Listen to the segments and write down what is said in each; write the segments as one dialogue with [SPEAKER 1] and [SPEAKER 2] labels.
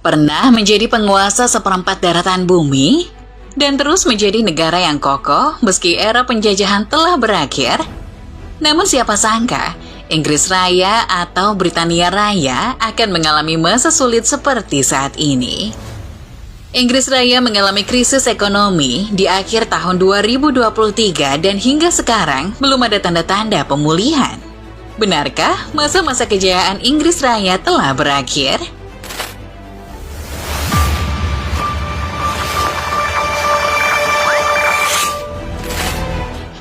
[SPEAKER 1] pernah menjadi penguasa seperempat daratan bumi, dan terus menjadi negara yang kokoh meski era penjajahan telah berakhir. Namun siapa sangka, Inggris Raya atau Britania Raya akan mengalami masa sulit seperti saat ini. Inggris Raya mengalami krisis ekonomi di akhir tahun 2023 dan hingga sekarang belum ada tanda-tanda pemulihan. Benarkah masa-masa kejayaan Inggris Raya telah berakhir?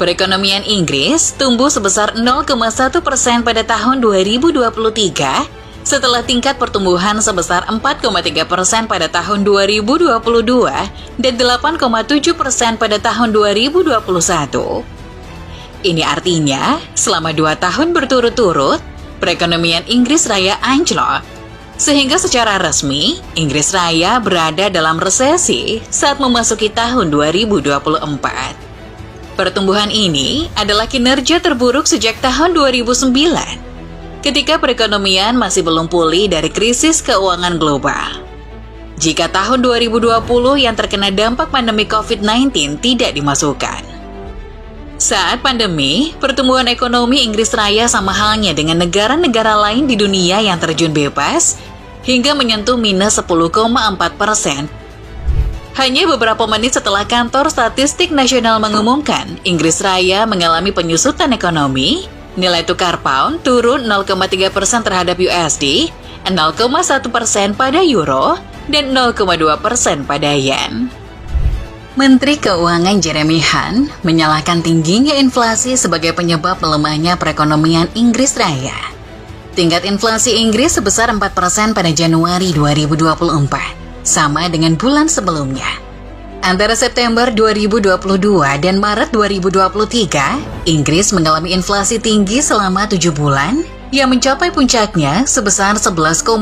[SPEAKER 1] Perekonomian Inggris tumbuh sebesar 0,1% pada tahun 2023 setelah tingkat pertumbuhan sebesar 4,3% pada tahun 2022 dan 8,7% pada tahun 2021. Ini artinya, selama 2 tahun berturut-turut, perekonomian Inggris Raya anjlok. Sehingga secara resmi, Inggris Raya berada dalam resesi saat memasuki tahun 2024. Pertumbuhan ini adalah kinerja terburuk sejak tahun 2009, ketika perekonomian masih belum pulih dari krisis keuangan global. Jika tahun 2020 yang terkena dampak pandemi COVID-19 tidak dimasukkan. Saat pandemi, pertumbuhan ekonomi Inggris Raya sama halnya dengan negara-negara lain di dunia yang terjun bebas, hingga menyentuh minus 10,4%. Hanya beberapa menit setelah kantor statistik nasional mengumumkan Inggris Raya mengalami penyusutan ekonomi, nilai tukar pound turun 0,3% terhadap USD, 0,1% pada euro, dan 0,2% pada yen. Menteri Keuangan Jeremy Hunt menyalahkan tingginya inflasi sebagai penyebab melemahnya perekonomian Inggris Raya. Tingkat inflasi Inggris sebesar 4% pada Januari 2024. Sama dengan bulan sebelumnya. Antara September 2022 dan Maret 2023, Inggris mengalami inflasi tinggi selama 7 bulan yang mencapai puncaknya sebesar 11,1%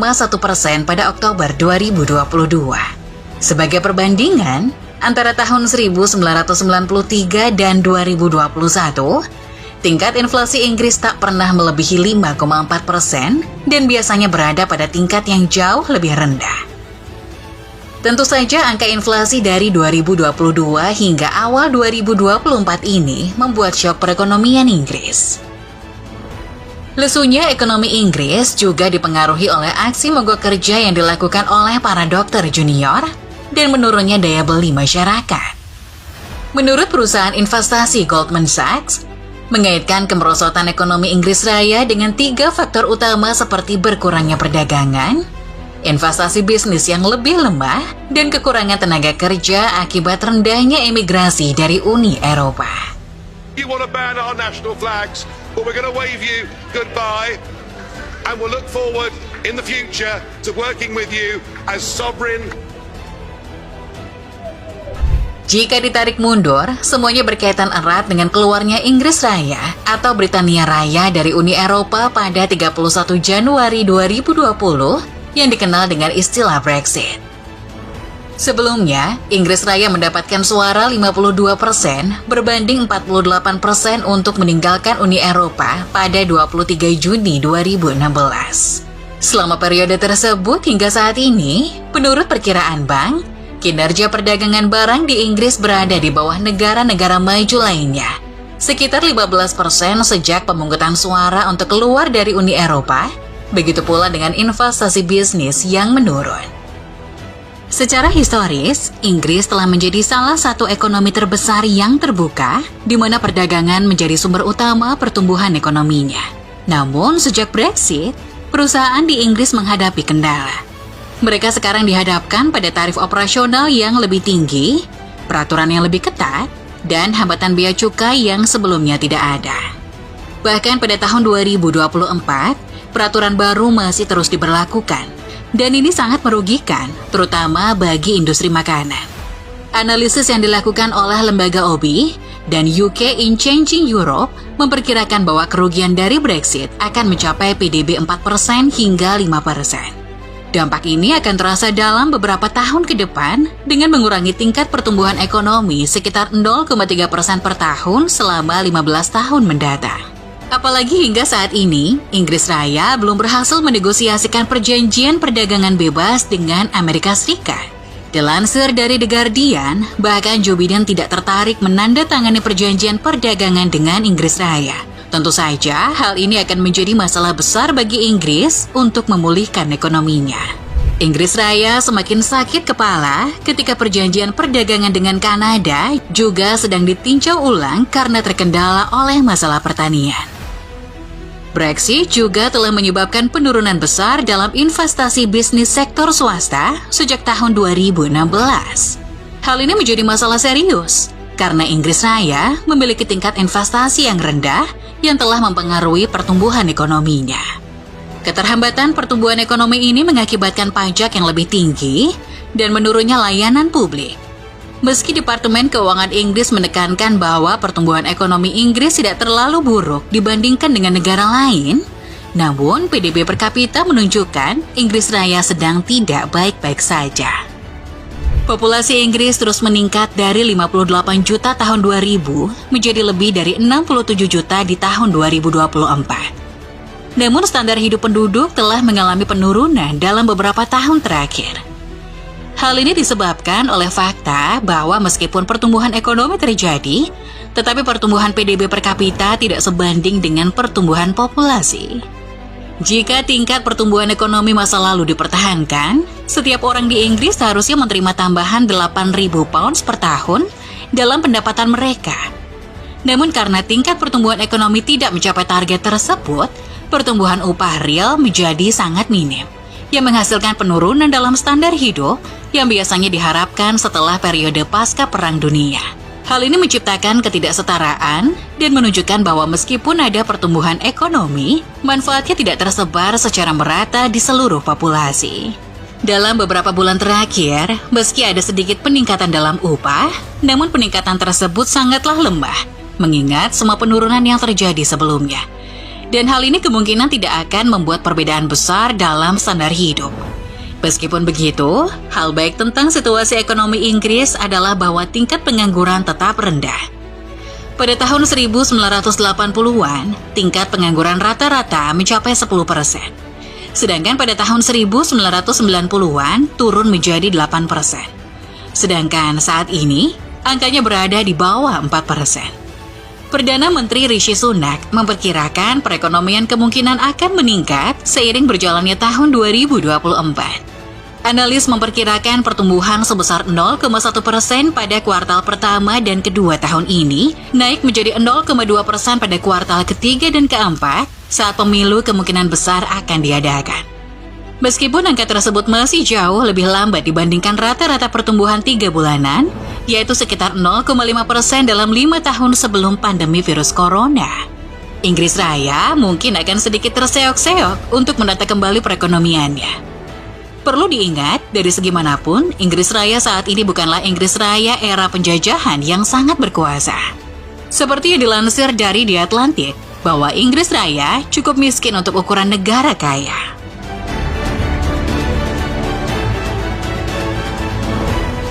[SPEAKER 1] pada Oktober 2022. Sebagai perbandingan, antara tahun 1993 dan 2021, tingkat inflasi Inggris tak pernah melebihi 5,4% dan biasanya berada pada tingkat yang jauh lebih rendah. Tentu saja angka inflasi dari 2022 hingga awal 2024 ini membuat syok perekonomian Inggris. Lesunya ekonomi Inggris juga dipengaruhi oleh aksi mogok kerja yang dilakukan oleh para dokter junior dan menurunnya daya beli masyarakat. Menurut perusahaan investasi Goldman Sachs, mengaitkan kemerosotan ekonomi Inggris Raya dengan 3 faktor utama seperti berkurangnya perdagangan, investasi bisnis yang lebih lemah, dan kekurangan tenaga kerja akibat rendahnya emigrasi dari Uni Eropa.
[SPEAKER 2] You want to ban our national flags, but we're going to wave you goodbye, and we'll look forward in the future to working with you as sovereign.
[SPEAKER 1] Jika ditarik mundur, semuanya berkaitan erat dengan keluarnya Inggris Raya atau Britania Raya dari Uni Eropa pada 31 Januari 2020 yang dikenal dengan istilah Brexit. Sebelumnya, Inggris Raya mendapatkan suara 52% berbanding 48% untuk meninggalkan Uni Eropa pada 23 Juni 2016. Selama periode tersebut hingga saat ini, menurut perkiraan bank, kinerja perdagangan barang di Inggris berada di bawah negara-negara maju lainnya, sekitar 15% sejak pemungutan suara untuk keluar dari Uni Eropa. Begitu pula dengan investasi bisnis yang menurun. Secara historis, Inggris telah menjadi salah satu ekonomi terbesar yang terbuka, di mana perdagangan menjadi sumber utama pertumbuhan ekonominya. Namun, sejak Brexit, perusahaan di Inggris menghadapi kendala. Mereka sekarang dihadapkan pada tarif operasional yang lebih tinggi, peraturan yang lebih ketat, dan hambatan bea cukai yang sebelumnya tidak ada. Bahkan pada tahun 2024, peraturan baru masih terus diberlakukan, dan ini sangat merugikan, terutama bagi industri makanan. Analisis yang dilakukan oleh lembaga OBI dan UK in Changing Europe memperkirakan bahwa kerugian dari Brexit akan mencapai PDB 4% hingga 5%. Dampak ini akan terasa dalam beberapa tahun ke depan dengan mengurangi tingkat pertumbuhan ekonomi sekitar 0,3% per tahun selama 15 tahun mendatang. Apalagi hingga saat ini, Inggris Raya belum berhasil menegosiasikan perjanjian perdagangan bebas dengan Amerika Serikat. Dilansir dari The Guardian, bahkan Joe Biden tidak tertarik menandatangani perjanjian perdagangan dengan Inggris Raya. Tentu saja, hal ini akan menjadi masalah besar bagi Inggris untuk memulihkan ekonominya. Inggris Raya semakin sakit kepala ketika perjanjian perdagangan dengan Kanada juga sedang ditinjau ulang karena terkendala oleh masalah pertanian. Brexit juga telah menyebabkan penurunan besar dalam investasi bisnis sektor swasta sejak tahun 2016. Hal ini menjadi masalah serius karena Inggris Raya memiliki tingkat investasi yang rendah yang telah mempengaruhi pertumbuhan ekonominya. Keterhambatan pertumbuhan ekonomi ini mengakibatkan pajak yang lebih tinggi dan menurunnya layanan publik. Meski Departemen Keuangan Inggris menekankan bahwa pertumbuhan ekonomi Inggris tidak terlalu buruk dibandingkan dengan negara lain, namun PDB per kapita menunjukkan Inggris Raya sedang tidak baik-baik saja. Populasi Inggris terus meningkat dari 58 juta tahun 2000 menjadi lebih dari 67 juta di tahun 2024. Namun standar hidup penduduk telah mengalami penurunan dalam beberapa tahun terakhir. Hal ini disebabkan oleh fakta bahwa meskipun pertumbuhan ekonomi terjadi, tetapi pertumbuhan PDB per kapita tidak sebanding dengan pertumbuhan populasi. Jika tingkat pertumbuhan ekonomi masa lalu dipertahankan, setiap orang di Inggris seharusnya menerima tambahan 8.000 pounds per tahun dalam pendapatan mereka. Namun karena tingkat pertumbuhan ekonomi tidak mencapai target tersebut, pertumbuhan upah real menjadi sangat minim, yang menghasilkan penurunan dalam standar hidup yang biasanya diharapkan setelah periode pasca Perang Dunia. Hal ini menciptakan ketidaksetaraan dan menunjukkan bahwa meskipun ada pertumbuhan ekonomi, manfaatnya tidak tersebar secara merata di seluruh populasi. Dalam beberapa bulan terakhir, meski ada sedikit peningkatan dalam upah, namun peningkatan tersebut sangatlah lemah, mengingat semua penurunan yang terjadi sebelumnya. Dan hal ini kemungkinan tidak akan membuat perbedaan besar dalam standar hidup. Meskipun begitu, hal baik tentang situasi ekonomi Inggris adalah bahwa tingkat pengangguran tetap rendah. Pada tahun 1980-an, tingkat pengangguran rata-rata mencapai 10%. Sedangkan pada tahun 1990-an turun menjadi 8%. Sedangkan saat ini, angkanya berada di bawah 4%. Perdana Menteri Rishi Sunak memperkirakan perekonomian kemungkinan akan meningkat seiring berjalannya tahun 2024. Analis memperkirakan pertumbuhan sebesar 0,1% pada kuartal pertama dan kedua tahun ini, naik menjadi 0,2% pada kuartal ketiga dan keempat saat pemilu kemungkinan besar akan diadakan. Meskipun angka tersebut masih jauh lebih lambat dibandingkan rata-rata pertumbuhan 3 bulanan, yaitu sekitar 0,5% dalam 5 tahun sebelum pandemi virus corona. Inggris Raya mungkin akan sedikit terseok-seok untuk menata kembali perekonomiannya. Perlu diingat, dari segi manapun, Inggris Raya saat ini bukanlah Inggris Raya era penjajahan yang sangat berkuasa. Seperti yang dilansir dari The Atlantic, bahwa Inggris Raya cukup miskin untuk ukuran negara kaya.